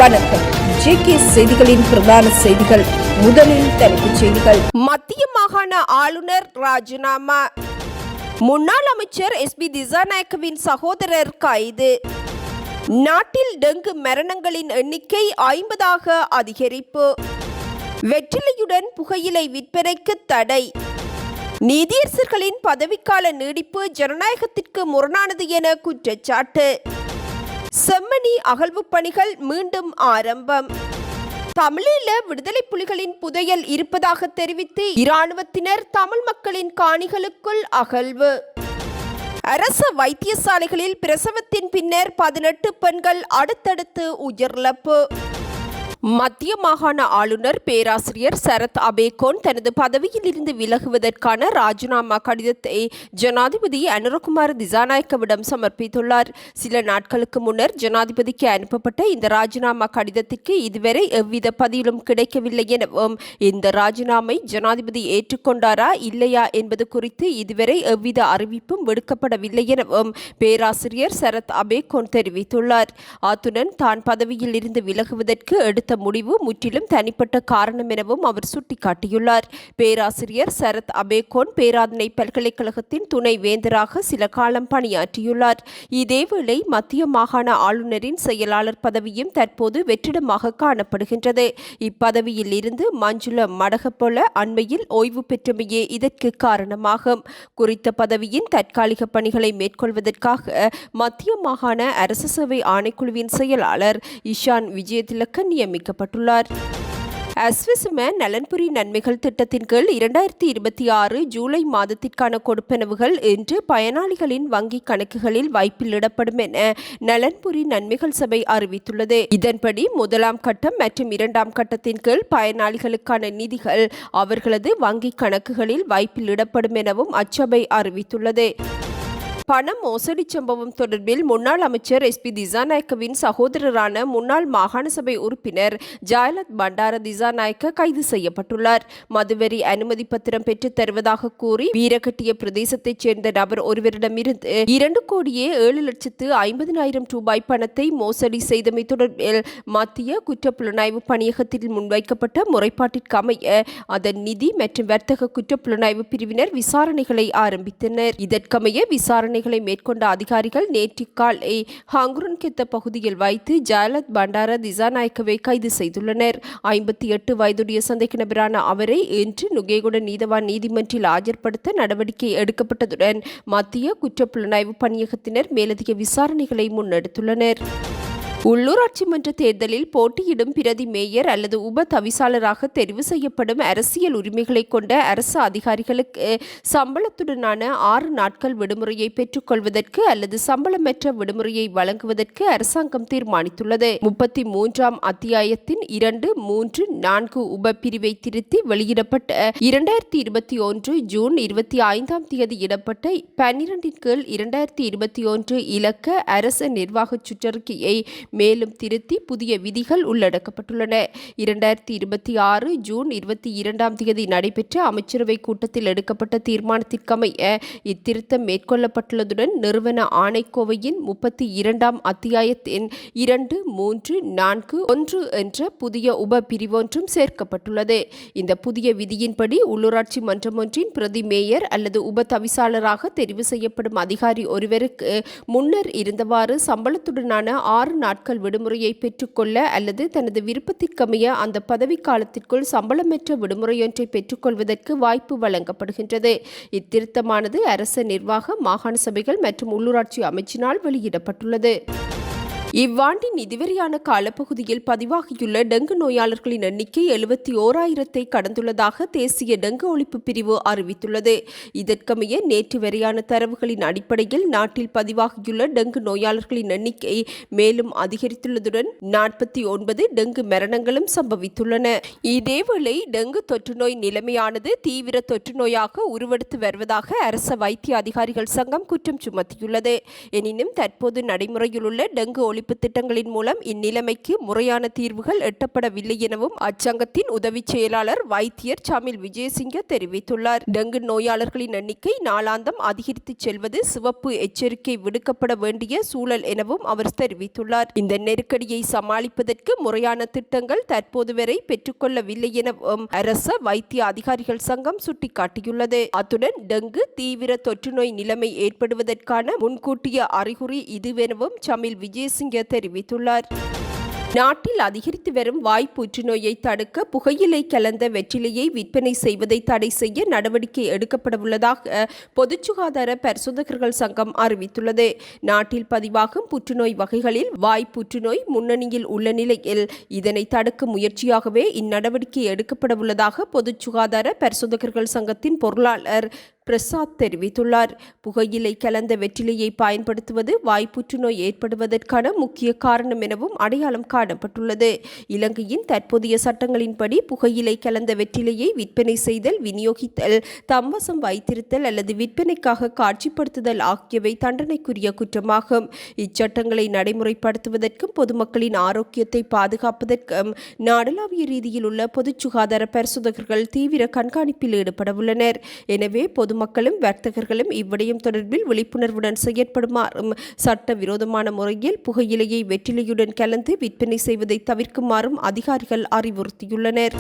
வணக்கம். ஜேகே செய்திகளின் பிரதான செய்திகள். முதலில் தலைப்புச் செய்திகள். மத்திய மாகாண ஆளுநர் ராஜினாமா. முன்னாள் அமைச்சர் எஸ்பி திசாநாயக்கவின் சகோதரர் கைது. நாட்டில் டெங்கு மரணங்களின் எண்ணிக்கை 50ஆக அதிகரிப்பு. வெற்றிலையுடன் புகையிலை விற்பனைக்கு தடை. நீதியரசர்களின் பதவிக்கால நீடிப்பு ஜனநாயகத்திற்கு முரணானது என குற்றச்சாட்டு. செம்மணி அகழ்வு பணிகள் மீண்டும் ஆரம்பம். தமிழீழ விடுதலை புலிகளின் புதையல் இருப்பதாக தெரிவித்து இராணுவத்தினர் தமிழ் மக்களின் காணிகளுக்குள் அகழ்வு. அரசு வைத்தியசாலைகளில் பிரசவத்தின் பின்னர் 18 பெண்கள் அடுத்தடுத்து உயிரிழப்பு. மத்திய மாகாண ஆளுநர் பேராசிரியர் சரத் அபேகோன் தனது பதவியில் இருந்து விலகுவதற்கான ராஜினாமா கடிதத்தை ஜனாதிபதி அனுரகுமார திசாநாயக்கவிடம் சமர்ப்பித்துள்ளார். சில நாட்களுக்கு முன்னர் ஜனாதிபதிக்கு அனுப்பப்பட்ட இந்த ராஜினாமா கடிதத்திற்கு இதுவரை எவ்வித பதிலும் கிடைக்கவில்லை எனவும் இந்த ராஜினாமை ஜனாதிபதி ஏற்றுக்கொண்டாரா இல்லையா என்பது குறித்து இதுவரை எவ்வித அறிவிப்பும் விடுக்கப்படவில்லை எனவும் பேராசிரியர் சரத் அபேகோன் தெரிவித்துள்ளார். அத்துடன் தான் பதவியில் இருந்து விலகுவதற்கு எடுத்த முடிவு முற்றிலும் தனிப்பட்ட காரணம் எனவும் அவர் சுட்டிக்காட்டியுள்ளார். பேராசிரியர் சரத் அபேகோன் பேராதனை பல்கலைக்கழகத்தின் துணை வேந்தராக சில காலம் பணியாற்றியுள்ளார். இதேவேளை மத்திய மாகாண ஆளுநரின் செயலாளர் பதவியும் தற்போது வெற்றிடமாக காணப்படுகின்றது. இப்பதவியில் இருந்து மஞ்சுள மடகப்பொல அண்மையில் ஓய்வு பெற்றமையே இதற்கு காரணமாகும். குறித்த பதவியின் தற்காலிக பணிகளை மேற்கொள்வதற்காக மத்திய மாகாண அரசு சேவை ஆணைக்குழுவின் செயலாளர் இஷான் விஜயதிலக்க நியமிக்கப்பட்டுள்ளார். அஸ்விசும நலன்புரி நன்மைகள் திட்டத்தின் கீழ் 2026 ஜூலை மாதத்திற்கான கொடுப்பனவுகள் இன்று பயனாளிகளின் வங்கிக் கணக்குகளில் வைப்பிலிடப்படும் என நலன்புரி நன்மைகள் சபை அறிவித்துள்ளது. இதன்படி முதலாம் கட்டம் மற்றும் இரண்டாம் கட்டத்தின் கீழ் பயனாளிகளுக்கான நிதிகள் அவர்களது வங்கிக் கணக்குகளில் வைப்பிலிடப்படும் எனவும் அச்சபை அறிவித்துள்ளது. பண மோசடி சம்பவம் தொடர்பில் முன்னாள் அமைச்சர் எஸ்பி திசாநாயக்கவின் சகோதரரான முன்னாள் மாகாண சபை உறுப்பினர் ஜாயலத் பண்டார திசாநாயக்க கைது செய்யப்பட்டுள்ளார். மதுவரி அனுமதி பத்திரம் பெற்றுத் தருவதாக கூறி வீரகட்டிய பிரதேசத்தைச் சேர்ந்த நபர் ஒருவரிடமிருந்து 2,07,50,000 ரூபாய் பணத்தை மோசடி செய்தமை தொடர்பில் மத்திய குற்றப்புலனாய்வு பணியகத்தில் முன்வைக்கப்பட்ட முறைப்பாட்டிற்கு அமைய அதன் நிதி மற்றும் வர்த்தக குற்றப்புலனாய்வு பிரிவினர் விசாரணைகளை ஆரம்பித்தனர். இதற்கமைய விசாரணை மேற்கொண்ட அதிகாரிகள் நேற்று காலை ஹங்குரன்கெத்த பகுதியில் வைத்து ஜாயலத் பண்டார திசாநாயக்கவை கைது செய்துள்ளனர். 58 வயதுடைய சந்தேக நபரான அவரை இன்று நுகேகுட நீதவான் நீதிமன்றில் ஆஜர்படுத்த நடவடிக்கை எடுக்கப்பட்டதுடன் மத்திய குற்றப்புலனாய்வு பணியகத்தினர் மேலதிக விசாரணைகளை முன்னெடுத்துள்ளனர். உள்ளூராட்சி மன்ற தேர்தலில் போட்டியிடும் பிரதி மேயர் அல்லது உப தவிசாளராக தெரிவு செய்யப்படும் அரசியல் உரிமைகளை கொண்ட அரசு அதிகாரிகளுக்கு சம்பளத்துடனான 6 நாட்கள் விடுமுறையை பெற்றுக்கொள்வதற்கு அல்லது சம்பளமற்ற விடுமுறையை வழங்குவதற்கு அரசாங்கம் தீர்மானித்துள்ளது. 33ஆம் அத்தியாயத்தின் 2, 3, 4 உப பிரிவை திருத்தி வெளியிடப்பட்ட 2021 ஜூன் 25ஆம் தேதி இடப்பட்ட 12 கீழ் 2021 இலக்க அரச நிர்வாக சுற்றறிக்கையை மேலும் திருத்தி புதிய விதிகள் உள்ளடக்கப்பட்டுள்ளன. 2026 ஜூன் 22ஆம் தேதி நடைபெற்ற அமைச்சரவை கூட்டத்தில் எடுக்கப்பட்ட தீர்மானத்திற்கமைய இத்திருத்தம் மேற்கொள்ளப்பட்டுள்ளதுடன் நிறுவன ஆணைக்கோவையின் 32ஆம் அத்தியாயத்தின் 2, 3, 4, 1 என்ற புதிய உப பிரிவொன்றும் சேர்க்கப்பட்டுள்ளது. இந்த புதிய விதியின்படி உள்ளூராட்சி மன்றம் ஒன்றின் பிரதி மேயர் அல்லது உப தவிசாளராக தெரிவு செய்யப்படும் அதிகாரி ஒருவருக்கு முன்னர் இருந்தவாறு சம்பளத்துடனான 6 நாட்கள் விடுமுறையை பெற்றுக்கொள்ள அல்லது தனது விருப்பத்திற்கமைய அந்த பதவி காலத்திற்குள் சம்பளமற்ற விடுமுறையொன்றை பெற்றுக்கொள்வதற்கு வாய்ப்பு வழங்கப்படுகின்றது. இத்திருத்தமானது அரச நிர்வாக மாகாண சபைகள் மற்றும் உள்ளூராட்சி அமைச்சினால் வெளியிடப்பட்டுள்ளது. இவ்வாண்டின் இதுவரையான காலப்பகுதியில் பதிவாகியுள்ள டெங்கு நோயாளர்களின் எண்ணிக்கை 71,000 கடந்துள்ளதாக தேசிய டெங்கு ஒழிப்பு பிரிவு அறிவித்துள்ளது. இதற்கமைய நேற்று வரையான தரவுகளின் அடிப்படையில் நாட்டில் பதிவாகியுள்ள டெங்கு நோயாளர்களின் எண்ணிக்கை மேலும் அதிகரித்துள்ளதுடன் 49 டெங்கு மரணங்களும் சம்பவித்துள்ளன. இதேவேளை டெங்கு தொற்றுநோய் நிலைமையானது தீவிர தொற்றுநோயாக உருவெடுத்து வருவதாக அரச வைத்திய அதிகாரிகள் சங்கம் குற்றம் சுமத்தியுள்ளது. எனினும் தற்போது நடைமுறையில் உள்ள டெங்கு ஒழிப்பு குடியிருப்பு திட்டங்களின் மூலம் இந்நிலைமைக்கு முறையான தீர்வுகள் எட்டப்படவில்லை எனவும் அச்சங்கத்தின் உதவி செயலாளர் வைத்தியர் சமில் விஜயசிங்க தெரிவித்துள்ளார். டெங்கு நோயாளர்களின் எண்ணிக்கை நாளாந்தம் அதிகரித்து செல்வது சிவப்பு எச்சரிக்கை விடுக்கப்பட வேண்டிய சூழல் எனவும் அவர் தெரிவித்துள்ளார். இந்த நெருக்கடியை சமாளிப்பதற்கு முறையான திட்டங்கள் தற்போது வரை பெற்றுக்கொள்ளவில்லை எனவும் அரச வைத்திய அதிகாரிகள் சங்கம் சுட்டிக்காட்டியுள்ளது. அத்துடன் டெங்கு தீவிர தொற்றுநோய் நிலைமை ஏற்படுவதற்கான முன்கூட்டிய அறிகுறி இதுவெனவும் சமில் விஜயசிங்க தெரிவித்துள்ளார். நாட்டில் அதிகரித்து வரும் வாய் புற்றுநோயை தடுக்க புகையிலை கலந்த வெற்றிலையை விற்பனை செய்வதை தடை செய்ய நடவடிக்கை எடுக்கப்படவுள்ளதாக பொது சுகாதார பரிசோதகர்கள் சங்கம் அறிவித்துள்ளது. நாட்டில் பதிவாகும் புற்றுநோய் வகைகளில் வாய் புற்றுநோய் முன்னணியில் உள்ள நிலையில் இதனை தடுக்கும் முயற்சியாகவே இந்நடவடிக்கை எடுக்கப்படவுள்ளதாக பொது சுகாதார பரிசோதகர்கள் சங்கத்தின் பொருளாளர் பிரசாத் தெரிவித்துள்ளார். புகையிலை கலந்த வெற்றிலையை பயன்படுத்துவது வாய் புற்றுநோய் ஏற்படுவதற்கான முக்கிய காரணம் எனவும் அடையாளம் காணப்பட்டுள்ளது. இலங்கையின் தற்போதைய சட்டங்களின்படி புகையிலை கலந்த வெற்றிலையை விற்பனை செய்தல், விநியோகித்தல், தம்வசம் வைத்திருத்தல் அல்லது விற்பனைக்காக காட்சிப்படுத்துதல் ஆகியவை தண்டனைக்குரிய குற்றமாகும். இச்சட்டங்களை நடைமுறைப்படுத்துவதற்கும் பொதுமக்களின் ஆரோக்கியத்தை பாதுகாப்பதற்கும் நாடளாவிய ரீதியில் உள்ள பொது சுகாதார பரிசோதகர்கள் தீவிர கண்காணிப்பில் ஈடுபடவுள்ளனர். எனவே பொதுமக்களும் வர்த்தகர்களும் இவ்விடயம் தொடர்பில் விழிப்புணர்வுடன் செயற்படுமாறும் சட்டவிரோதமான முறையில் புகையிலையை வெற்றிலையுடன் கலந்து விற்பனை செய்வதை தவிர்க்குமாறும் அதிகாரிகள் அறிவுறுத்தியுள்ளனர்.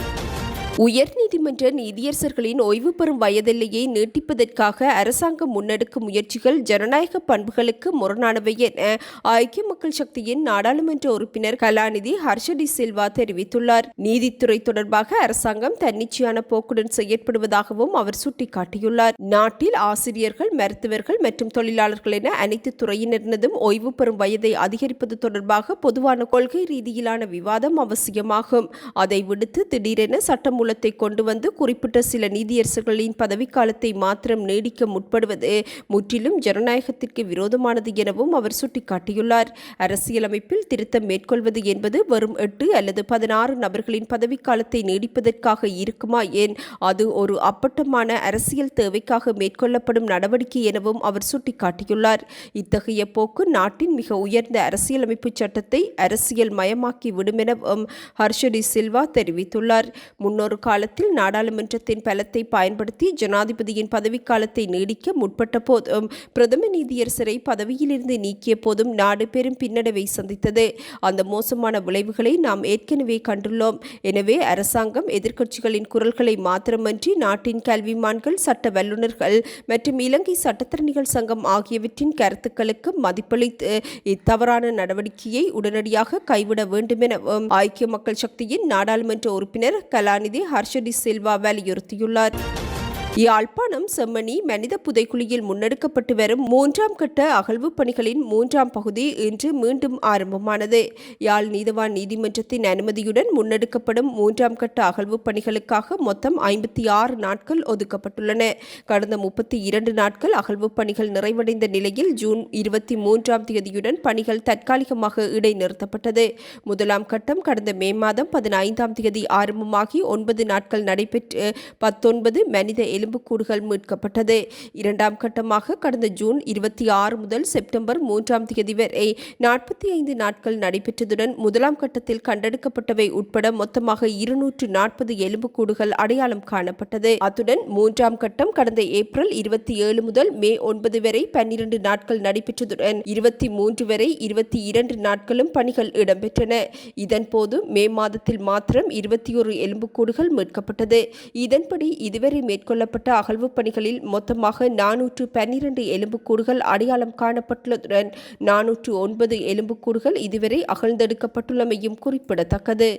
உயர்நீதிமன்ற நீதியரசர்களின் ஓய்வு பெறும் வயதெல்லையை நீட்டிப்பதற்காக அரசாங்கம் முன்னெடுக்கும் முயற்சிகள் ஜனநாயக பண்புகளுக்கு முரணானவை என ஐக்கிய மக்கள் சக்தியின் நாடாளுமன்ற உறுப்பினர் கலாநிதி ஹர்ஷடி சில்வா தெரிவித்துள்ளார். நீதித்துறை தொடர்பாக அரசாங்கம் தன்னிச்சையான போக்குடன் செயற்படுவதாகவும் அவர் சுட்டிக்காட்டியுள்ளார். நாட்டில் ஆசிரியர்கள், மருத்துவர்கள் மற்றும் தொழிலாளர்கள் என அனைத்து துறையினரினதும் ஓய்வு பெறும் வயதை அதிகரிப்பது தொடர்பாக பொதுவான கொள்கை ரீதியிலான விவாதம் அவசியமாகும். அதை விடுத்து திடீரென சட்டம் மூலத்தை கொண்டு வந்து குறிப்பிட்ட சில நீதியரசர்களின் பதவிக்காலத்தை மாத்திரம் நீடிக்க முற்படுவது முற்றிலும் ஜனநாயகத்திற்கு விரோதமானது எனவும் அவர் சுட்டிக்காட்டியுள்ளார். அரசியலமைப்பில் திருத்தம் மேற்கொள்வது என்பது வெறும் 8 அல்லது 16 நபர்களின் பதவிக்காலத்தை நீடிப்பதற்காக இருக்குமா என் அது ஒரு அப்பட்டமான அரசியல் தேவைக்காக மேற்கொள்ளப்படும் நடவடிக்கை எனவும் அவர் சுட்டிக்காட்டியுள்ளார். இத்தகைய போக்கு நாட்டின் மிக உயர்ந்த அரசியலமைப்பு சட்டத்தை அரசியல் மயமாக்கி விடும் எனவும் ஹர்ஷடி சில்வா தெரிவித்துள்ளார். முன்னொரு காலத்தில் நாடாளுமன்றத்தின் பலத்தை பயன்படுத்தி ஜனாதிபதியின் பதவிக்காலத்தை நீடிக்க முற்பட்ட போதும் பிரதம நீதியரசரை பதவியிலிருந்து நீக்கிய போதும் நாடு பெரும் பின்னடைவை சந்தித்தது. அந்த மோசமான விளைவுகளை நாம் ஏற்கனவே கண்டுள்ளோம். எனவே அரசாங்கம் எதிர்க்கட்சிகளின் குரல்களை மாத்திரமன்றி நாட்டின் கல்விமான்கள், சட்ட வல்லுநர்கள் மற்றும் இலங்கை சட்டத்தரணிகள் சங்கம் ஆகியவற்றின் கருத்துக்களுக்கு மதிப்பளித்து இத்தவறான நடவடிக்கையை உடனடியாக கைவிட வேண்டும் எனவும் ஐக்கிய மக்கள் சக்தியின் நாடாளுமன்ற உறுப்பினர் கலாநிதி ஹர்ஷடி சில்வா வலியுறுத்தியுள்ளார். யாழ்ப்பாணம் செம்மணி மனித புதைக்குழியில் முன்னெடுக்கப்பட்டு வரும் 3ஆம் கட்ட அகழ்வு பணிகளின் 3ஆம் பகுதி இன்று மீண்டும் ஆரம்பமானது. யாழ் நீதவான் நீதிமன்றத்தின் அனுமதியுடன் முன்னெடுக்கப்படும் 3ஆம் கட்ட அகழ்வு பணிகளுக்காக மொத்தம் 56 நாட்கள் ஒதுக்கப்பட்டுள்ளன. கடந்த 32 நாட்கள் அகழ்வு பணிகள் நிறைவடைந்த நிலையில் ஜூன் 23ஆம் தேதியுடன் பணிகள் தற்காலிகமாக இடைநிறுத்தப்பட்டது. முதலாம் கட்டம் கடந்த மே மாதம் 15ஆம் தேதி ஆரம்பமாகி 9 நாட்கள் நடைபெற்று 19 மனித எலும்புக்கூடுகள் மீட்கப்பட்டது. இரண்டாம் கட்டமாக கடந்த ஜூன் 26 முதல் செப்டம்பர் 3ஆம் தேதி வரை 45 நாட்கள் நடைபெற்றதுடன் முதலாம் கட்டத்தில் கண்டெடுக்கப்பட்டவை உட்பட மொத்தமாக 240 எலும்புக்கூடுகள் அடையாளம் காணப்பட்டது. அத்துடன் 3ஆம் கட்டம் கடந்த ஏப்ரல் 27 முதல் மே 9 வரை 12 நாட்கள் நடைபெற்றதுடன் 23 வரை 22 நாட்களும் பணிகள் இடம்பெற்றன. இதன்போது மே மாதத்தில் மாத்திரம் 21 எலும்புக்கூடுகள் மீட்கப்பட்டது. இதன்படி இதுவரை மேற்கொள்ளப்பட்ட அகழ்வு பணிகளில் மொத்தமாக 412 எலும்புக்கூடுகள் அடையாளம் காணப்பட்டுள்ளதுடன் 409 எலும்புக்கூடுகள் இதுவரை அகழ்ந்தெடுக்கப்பட்டுள்ளமையும் குறிப்பிடத்தக்கது.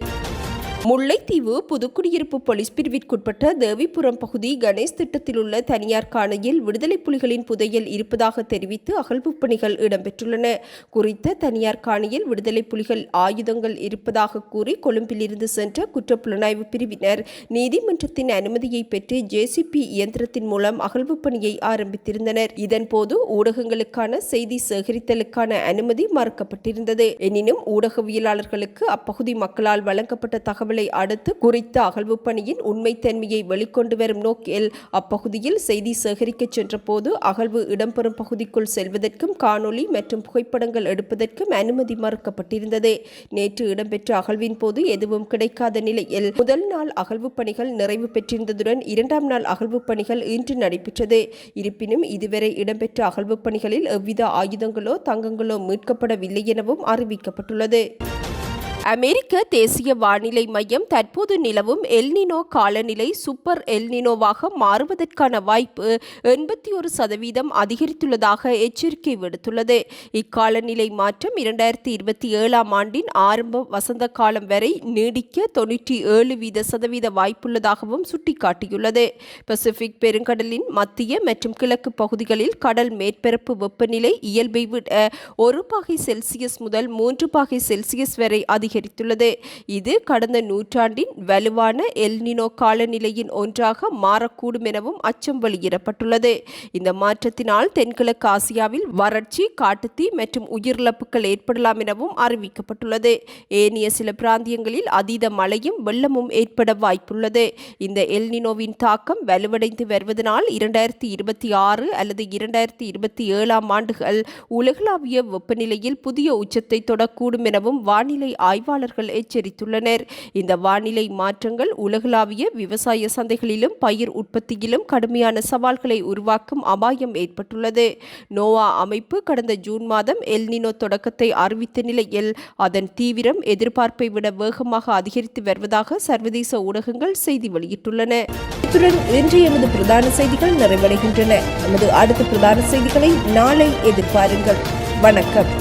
முல்லைத்தீவு புதுக்குடியிருப்பு போலீஸ் பிரிவிற்குட்பட்ட தேவிபுரம் பகுதி கணேஷ் திட்டத்தில் உள்ள தனியார் காணியில் விடுதலை புலிகளின் புதையல் இருப்பதாக தெரிவித்து அகழ்வு பணிகள் இடம்பெற்றுள்ளன. குறித்த தனியார் காணியில் விடுதலை புலிகள் ஆயுதங்கள் இருப்பதாக கூறி கொழும்பிலிருந்து சென்ற குற்றப்புலனாய்வு பிரிவினர் நீதிமன்றத்தின் அனுமதியை பெற்று ஜேசிபி இயந்திரத்தின் மூலம் அகழ்வு பணியை ஆரம்பித்திருந்தனர். இதன்போது ஊடகங்களுக்கான செய்தி சேகரித்தலுக்கான அனுமதி மறுக்கப்பட்டிருந்தது. எனினும் ஊடகவியலாளர்களுக்கு அப்பகுதி மக்களால் வழங்கப்பட்ட தகவல் தகவலை அடுத்து குறித்த அகழ்வு பணியின் உண்மைத்தன்மையை வெளிக்கொண்டு வரும் நோக்கில் அப்பகுதியில் செய்தி சேகரிக்க சென்றபோது அகழ்வு இடம்பெறும் பகுதிக்குள் செல்வதற்கும் காணொலி மற்றும் புகைப்படங்கள் எடுப்பதற்கும் அனுமதி மறுக்கப்பட்டிருந்தது. நேற்று இடம்பெற்ற அகழ்வின் போது எதுவும் கிடைக்காத நிலையில் முதல் நாள் அகழ்வு பணிகள் நிறைவு பெற்றிருந்ததுடன் இரண்டாம் நாள் அகழ்வு பணிகள் இன்று நடைபெற்றது. இருப்பினும் இதுவரை இடம்பெற்ற அகழ்வு பணிகளில் எவ்வித ஆயுதங்களோ தங்கங்களோ மீட்கப்படவில்லை எனவும் அறிவிக்கப்பட்டுள்ளது. அமெரிக்க தேசிய வானிலை மையம் தற்போது நிலவும் எல்னினோ காலநிலை சூப்பர் எல்னினோவாக மாறுவதற்கான வாய்ப்பு 81% அதிகரித்துள்ளதாக எச்சரிக்கை விடுத்துள்ளது. இக்காலநிலை மாற்றம் 2027 ஆண்டின் ஆரம்ப வசந்த காலம் வரை நீடிக்க 97% வாய்ப்புள்ளதாகவும் சுட்டிக்காட்டியுள்ளது. பசிபிக் பெருங்கடலின் மத்திய மற்றும் கிழக்கு பகுதிகளில் கடல் மேற்பரப்பு வெப்பநிலை இயல்பை விட 1 பாகை செல்சியஸ் முதல் 3 பாகை செல்சியஸ் வரை அதிகரித்துள்ளது. இது கடந்த நூற்றாண்டின் வலுவான எல்னினோ காலநிலையின் ஒன்றாக மாறக்கூடும் எனவும் அச்சம் வெளியிடப்பட்டுள்ளது. இந்த மாற்றத்தினால் தென்கிழக்கு ஆசியாவில் வறட்சி, காட்டுத்தீ மற்றும் உயிரிழப்புகள் ஏற்படலாம் எனவும் அறிவிக்கப்பட்டுள்ளது. ஏனைய சில பிராந்தியங்களில் அதீத மழையும் வெள்ளமும் ஏற்பட வாய்ப்புள்ளது. இந்த எல்னினோவின் தாக்கம் வலுவடைந்து வருவதனால் 2026 அல்லது 2027 ஆண்டுகள் உலகளாவிய வெப்பநிலையில் புதிய உச்சத்தை தொடக்கூடும் எனவும் வானிலை ஆய்வாளர்கள் எச்சரித்துள்ளனர். இந்த வானிலை மாற்றங்கள் உலகளாவிய விவசாய சந்தைகளிலும் பயிர் உற்பத்தியிலும் கடுமையான சவால்களை உருவாக்கும் அபாயம் ஏற்பட்டுள்ளது. நோவா அமைப்பு கடந்த ஜூன் மாதம் எல்னினோ தொடக்கத்தை அறிவித்த நிலையில் அதன் தீவிரம் எதிர்பார்ப்பை விட வேகமாக அதிகரித்து வருவதாக சர்வதேச ஊடகங்கள் செய்தி வெளியிட்டுள்ளன. இத்துடன் இன்று எமது பிரதான செய்திகள் நிறைவடைகின்றன. நமது அடுத்த பிரதான செய்திகளை நாளை எதிர்பாருங்கள். வணக்கம்.